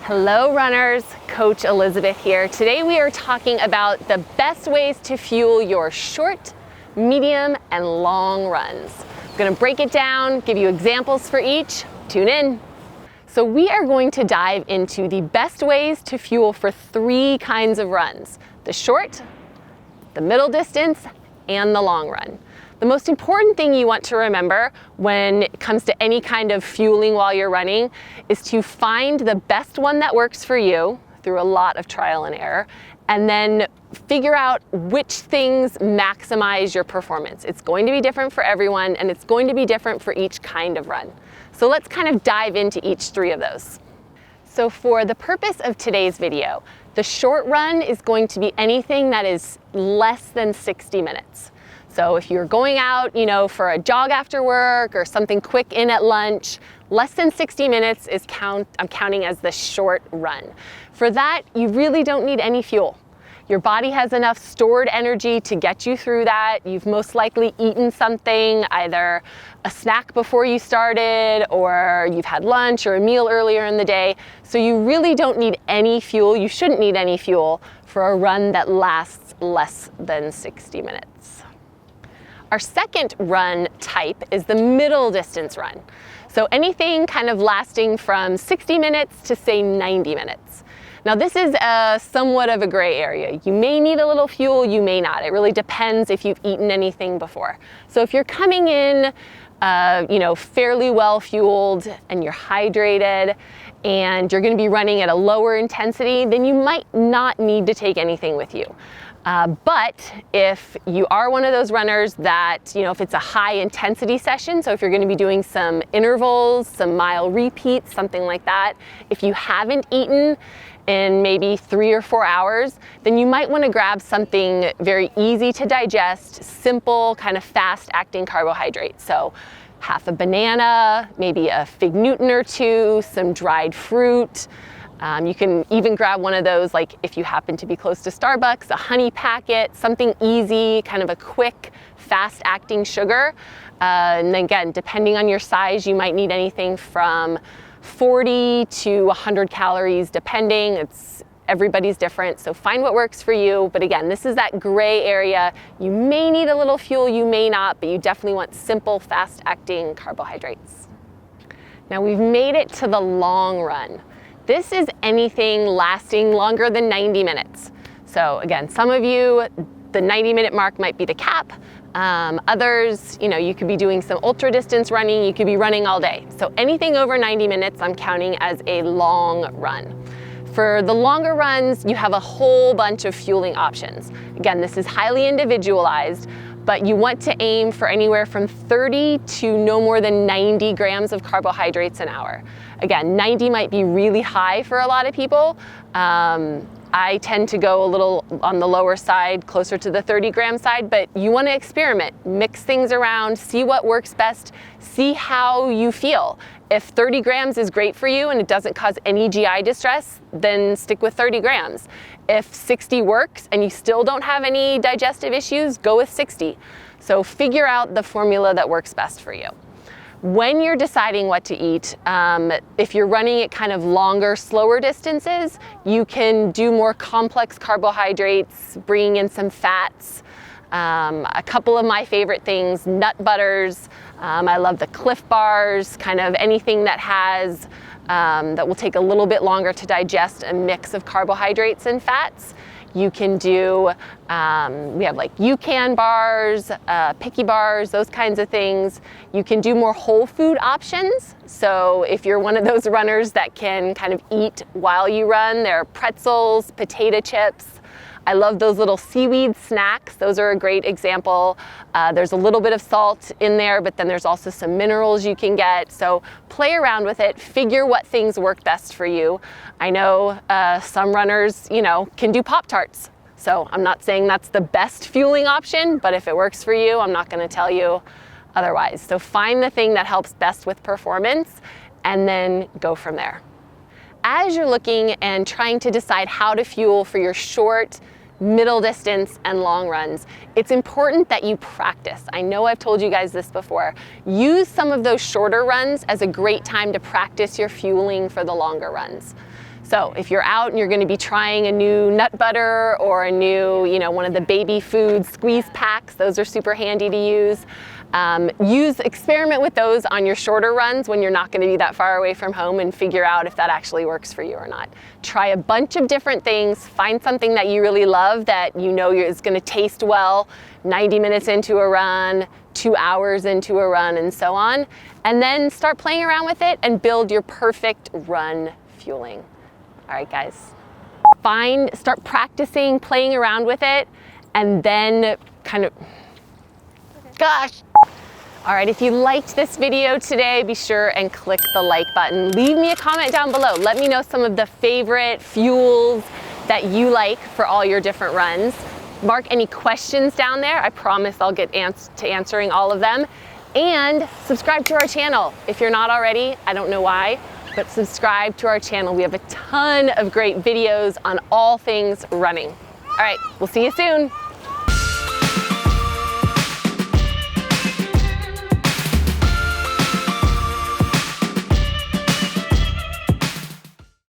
Hello runners, Coach Elizabeth here. Today we are talking about the best ways to fuel your short, medium, and long runs. I'm going to break it down, give you examples for each. Tune in. So we are going to dive into the best ways to fuel for three kinds of runs: the short, the middle distance, and the long run. The most important thing you want to remember when it comes to any kind of fueling while you're running is to find the best one that works for you through a lot of trial and error, and then figure out which things maximize your performance. It's going to be different for everyone, and it's going to be different for each kind of run. So let's kind of dive into each three of those. So for the purpose of today's video, the short run is going to be anything that is less than 60 minutes. So if you're going out, for a jog after work or something quick in at lunch, less than 60 minutes is I'm counting as the short run. For that, you really don't need any fuel. Your body has enough stored energy to get you through that. You've most likely eaten something, either a snack before you started, or you've had lunch or a meal earlier in the day. So you really don't need any fuel. You shouldn't need any fuel for a run that lasts less than 60 minutes. Our second run type is the middle distance run. So anything kind of lasting from 60 minutes to say 90 minutes. Now this is somewhat of a gray area. You may need a little fuel, you may not. It really depends if you've eaten anything before. So if you're coming in fairly well fueled and you're hydrated and you're gonna be running at a lower intensity, then you might not need to take anything with you. But if you are one of those runners that, if it's a high intensity session, so if you're going to be doing some intervals, some mile repeats, something like that, if you haven't eaten in maybe 3 or 4 hours, then you might want to grab something very easy to digest, simple, kind of fast acting carbohydrate. So half a banana, maybe a fig Newton or two, some dried fruit. You can even grab one of those, like if you happen to be close to Starbucks, a honey packet, something easy, kind of a quick, fast-acting sugar. And then again, depending on your size, you might need anything from 40 to 100 calories, depending. Everybody's different, so find what works for you. But again, this is that gray area. You may need a little fuel, you may not, but you definitely want simple, fast-acting carbohydrates. Now we've made it to the long run. This is anything lasting longer than 90 minutes. So again, some of you, the 90-minute mark might be the cap. Others, you could be doing some ultra distance running, you could be running all day. So anything over 90 minutes, I'm counting as a long run. For the longer runs, you have a whole bunch of fueling options. Again, this is highly individualized, but you want to aim for anywhere from 30 to no more than 90 grams of carbohydrates an hour. Again, 90 might be really high for a lot of people. I tend to go a little on the lower side, closer to the 30-gram side, but you want to experiment, mix things around, see what works best, see how you feel. If 30 grams is great for you and it doesn't cause any GI distress, then stick with 30 grams. If 60 works and you still don't have any digestive issues, go with 60. So figure out the formula that works best for you. When you're deciding what to eat, if you're running at kind of longer, slower distances, you can do more complex carbohydrates, bringing in some fats. A couple of my favorite things, nut butters. I love the Cliff Bars, kind of anything that has, that will take a little bit longer to digest a mix of carbohydrates and fats. You can do, we have like UCAN bars, picky bars, those kinds of things. You can do more whole food options. So if you're one of those runners that can kind of eat while you run, there are pretzels, potato chips. I love those little seaweed snacks. Those are a great example. There's a little bit of salt in there, but then there's also some minerals you can get. So play around with it, figure what things work best for you. I know some runners, can do Pop-Tarts. So I'm not saying that's the best fueling option, but if it works for you, I'm not gonna tell you otherwise. So find the thing that helps best with performance and then go from there. As you're looking and trying to decide how to fuel for your short, middle distance, and long runs, it's important that you practice. I know I've told you guys this before. Use some of those shorter runs as a great time to practice your fueling for the longer runs. So if you're out and you're going to be trying a new nut butter or a new, one of the baby food squeeze packs, those are super handy to use. Experiment with those on your shorter runs when you're not going to be that far away from home and figure out if that actually works for you or not. Try a bunch of different things, find something that you really love that is going to taste well 90 minutes into a run, 2 hours into a run, and so on, and then start playing around with it and build your perfect run fueling. All right, guys, start practicing, playing around with it, and then gosh. All right, if you liked this video today, be sure and click the like button. Leave me a comment down below. Let me know some of the favorite fuels that you like for all your different runs. Mark any questions down there. I promise I'll get to answering all of them. And subscribe to our channel. If you're not already, I don't know why, but subscribe to our channel. We have a ton of great videos on all things running. All right, we'll see you soon.